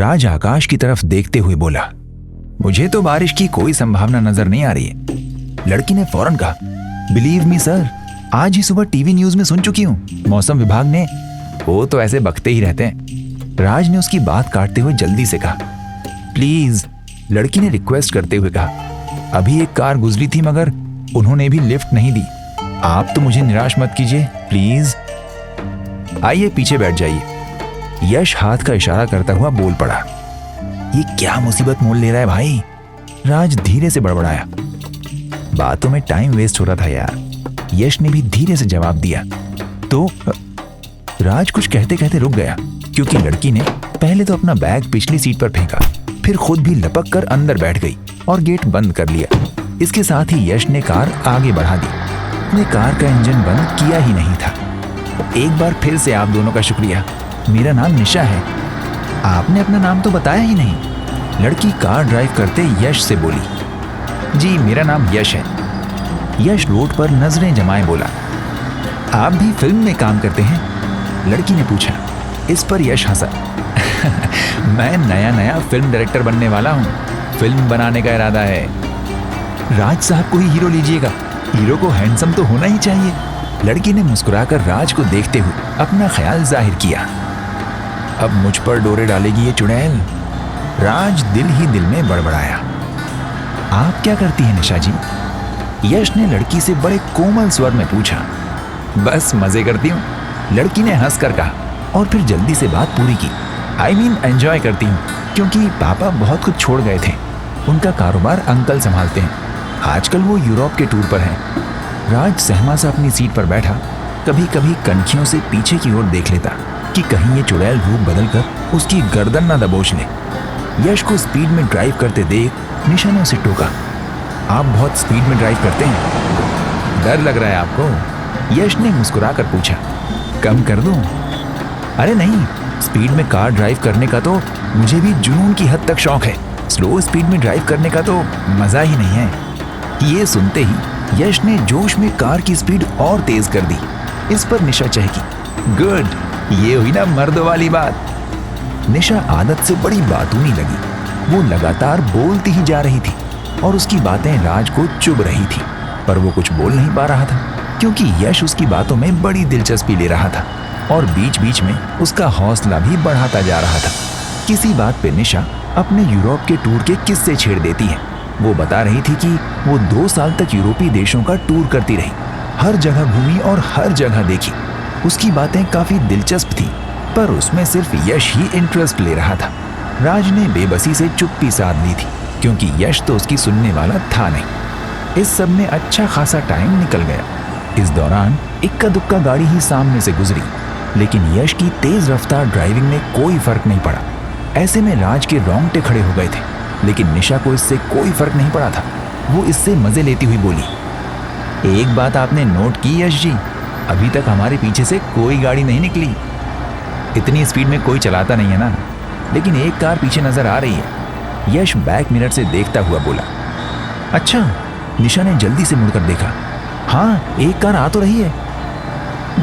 राज आकाश की तरफ देखते हुए बोला, मुझे तो बारिश की कोई संभावना नजर नहीं आ रही है। लड़की ने फौरन कहा, बिलीव मी सर, आज ही सुबह टीवी न्यूज में सुन चुकी हूँ, मौसम विभाग ने। वो तो ऐसे बकते ही रहते हैं। राज ने उसकी बात काटते हुए जल्दी से कहा, प्लीज। लड़की ने रिक्वेस्ट करते हुए कहा, अभी एक कार गुजरी थी मगर उन्होंने भी लिफ्ट नहीं दी। आप तो मुझे निराश मत कीजिए प्लीज। आइए पीछे बैठ जाइए। यश हाथ का इशारा करता हुआ बोल पड़ा। ये क्या मुसीबत मोल ले रहा है भाई? राज धीरे से बड़बड़ाया। बातों में टाइम वेस्ट हो रहा था यार। यश ने भी धीरे से जवाब दिया। तो राज कुछ कहते कहते रुक गया, क्योंकि लड़की ने पहले तो अपना बैग पिछली सीट पर फेंका, फिर खुद भी लपक कर अंदर बैठ गई और गेट बंद कर लिया। इसके साथ ही यश ने कार आगे बढ़ा दी। उसने कार का इंजन बंद किया ही नहीं था। एक बार फिर से आप दोनों का शुक्रिया। मेरा नाम निशा है। आपने अपना नाम तो बताया ही नहीं। लड़की कार ड्राइव करते यश से बोली। जी मेरा नाम यश है। यश रोड पर नजरें जमाए बोला। आप भी फिल्म में काम करते हैं? लड़की ने पूछा। इस पर यश हंसा। मैं नया फिल्म डायरेक्टर बनने वाला हूँ। फिल्म बनाने का इरादा है। राज साहब को ही हीरो लीजिएगा। हीरो को हैंडसम तो होना ही चाहिए। लड़की ने मुस्कुराकर राज को देखते हुए अपना ख्याल जाहिर किया। अब मुझ पर डोरे डालेगी ये चुड़ैल? राज दिल ही दिल में बड़बड़ाया। आप क्या करती हैं निशा जी? यश ने लड़की से बड़े कोमल स्वर में पूछा। बस मजे करती हूँ, लड़की ने हंसकर कहा और फिर जल्दी से बात पूरी की। आई मीन एंजॉय करती हूँ, क्योंकि पापा बहुत कुछ छोड़ गए थे। उनका कारोबार अंकल संभालते हैं। आजकल वो यूरोप के टूर पर हैं। राज सहमा से अपनी सीट पर बैठा कभी कभी कनखियों से पीछे की ओर देख लेता कि कहीं ये चुड़ैल रूप बदलकर उसकी गर्दन न दबोच ले। यश को स्पीड में ड्राइव करते देख निशा ने उसे टोका। आप बहुत स्पीड में ड्राइव करते हैं, डर लग रहा है आपको? यश ने मुस्कुराकर पूछा। कम कर दूं? अरे नहीं, स्पीड में कार ड्राइव करने का तो मुझे भी जुनून की हद तक शौक है। स्लो स्पीड में ड्राइव करने का तो मजा ही नहीं है। ये सुनते ही यश ने जोश में कार की स्पीड और तेज कर दी। इस पर निशा चहकी। गुड, ये हुई ना मर्दों वाली बात। निशा आदत से बड़ी बातूनी लगी। वो लगातार बोलती ही जा रही थी और उसकी बातें राज को चुभ रही थी, पर वो कुछ बोल नहीं पा रहा था, क्योंकि यश उसकी बातों में बड़ी दिलचस्पी ले रहा था और बीच बीच में उसका हौसला भी बढ़ाता जा रहा था। किसी बात पे निशा अपने यूरोप के टूर के किस्से छेड़ देती है। वो बता रही थी कि वो 2 साल तक यूरोपीय देशों का टूर करती रही, हर जगह घूमी और हर जगह देखी। उसकी बातें काफी दिलचस्प थी, पर उसमें सिर्फ यश ही इंटरेस्ट ले रहा था। राज ने बेबसी से चुप्पी साध ली थी, क्योंकि यश तो उसकी सुनने वाला था नहीं। इस सब में अच्छा खासा टाइम निकल गया। इस दौरान इक्का दुक्का गाड़ी ही सामने से गुजरी, लेकिन यश की तेज रफ्तार ड्राइविंग में कोई फर्क नहीं पड़ा। ऐसे में राज के रोंगटे खड़े हो गए थे, लेकिन निशा को इससे कोई फर्क नहीं पड़ा था। वो इससे मजे लेती हुई बोली। एक बात आपने नोट की यश जी, अभी तक हमारे पीछे से कोई गाड़ी नहीं निकली। इतनी स्पीड में कोई चलाता नहीं है ना, लेकिन एक कार पीछे नजर आ रही है। यश बैक मिरर से देखता हुआ बोला। अच्छा, निशा ने जल्दी से मुड़कर देखा। हाँ, एक कार आ तो रही है।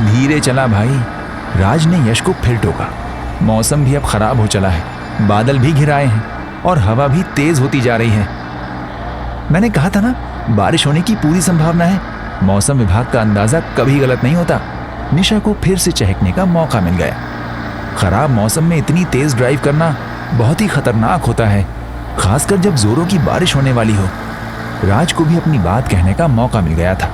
धीरे चला भाई। राज ने यश को फिर टोका। मौसम भी अब खराब हो चला है, बादल भी घिराए हैं और हवा भी तेज होती जा रही है। मैंने कहा था ना, बारिश होने की पूरी संभावना है। मौसम विभाग का अंदाजा कभी गलत नहीं होता। निशा को फिर से चहकने का मौका मिल गया। खराब मौसम में इतनी तेज ड्राइव करना बहुत ही खतरनाक होता है, खासकर जब जोरों की बारिश होने वाली हो। राज को भी अपनी बात कहने का मौका मिल गया था।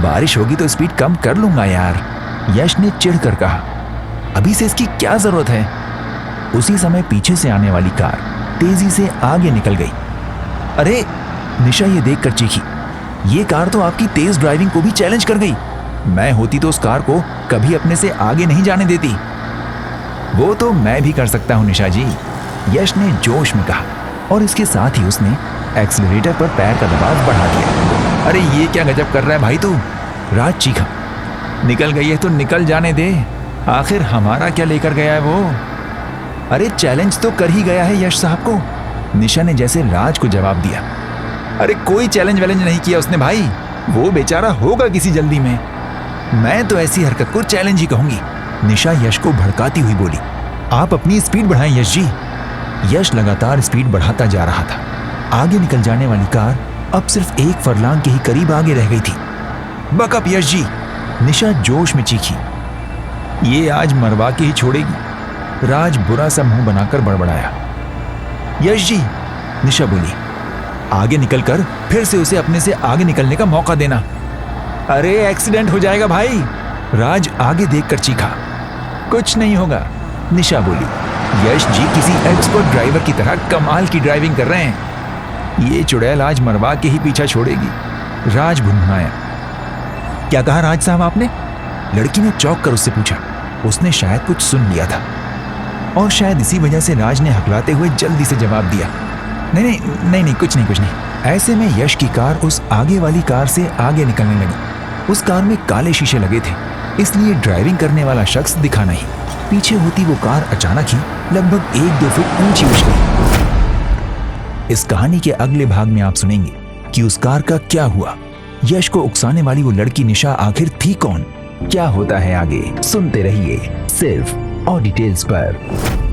बारिश होगी तो स्पीड कम कर लूंगा यार, यश ने चिढ़कर कहा। अभी से इसकी क्या जरूरत है? उसी समय पीछे से आने वाली कार तेजी से आगे निकल गई। अरे, निशा ये देखकर चीखी। ये कार तो आपकी तेज ड्राइविंग को भी चैलेंज कर गई। मैं होती तो उस कार को कभी अपने से आगे नहीं जाने देती। वो तो मैं भी कर सकता हूं निशा जी, यश ने जोश में कहा, और इसके साथ ही उसने एक्सीलरेटर पर पैर का दबाव बढ़ा दिया। अरे ये क्या गजब कर रहा है भाई तू? राज चीखा। निकल गई है तो निकल जाने दे, आखिर हमारा क्या लेकर गया है वो? अरे चैलेंज तो कर ही गया है यश साहब को, निशा ने जैसे राज को जवाब दिया। अरे कोई चैलेंज वैलेंज नहीं किया उसने भाई, वो बेचारा होगा किसी जल्दी में। मैं तो ऐसी हरकत को चैलेंज ही कहूंगी, निशा यश को भड़काती हुई बोली। आप अपनी स्पीड बढ़ाएं यश जी। यश लगातार स्पीड बढ़ाता जा रहा था। आगे निकल जाने वाली कार अब सिर्फ 1 फरलांग के ही करीब आगे रह गई थी। बकअप यश जी, निशा जोश में चीखी। ये आज मरवा के ही छोड़ेगी। राज बुरा सा मुंह बनाकर बड़बड़ाया। यश जी, निशा बोली, आगे निकलकर फिर से उसे अपने से आगे निकलने का मौका देना। अरे एक्सीडेंट हो जाएगा भाई। राज आगे देखकर चीखा। कुछ नहीं होगा, निशा बोली। यश जी किसी एक्सपर्ट ड्राइवर की तरह कमाल की ड्राइविंग कर रहे हैं। ये चुड़ैल आज मरवा के ही पीछा छोड़ेगी। राज भुनभुनाया। क्या कहा राज साहब आपने? लड़की ने चौंक कर उससे पूछा। उसने शायद कुछ सुन लिया था और शायद इसी वजह से राज ने हकलाते हुए जल्दी से जवाब दिया। नहीं, कुछ नहीं। ऐसे में यश की कार उस आगे वाली कार से आगे निकलने लगी। उस कार में काले शीशे लगे थे, इसलिए ड्राइविंग करने वाला शख्स दिखा नहीं। पीछे होती वो कार अचानक ही लगभग 1-2 फुट ऊंची उठ गई। इस कहानी के अगले भाग में आप सुनेंगे कि उस कार का क्या हुआ। यश को उकसाने वाली वो लड़की निशा आखिर थी कौन? क्या होता है आगे सुनते रहिए सिर्फ ऑडिटेल्स पर।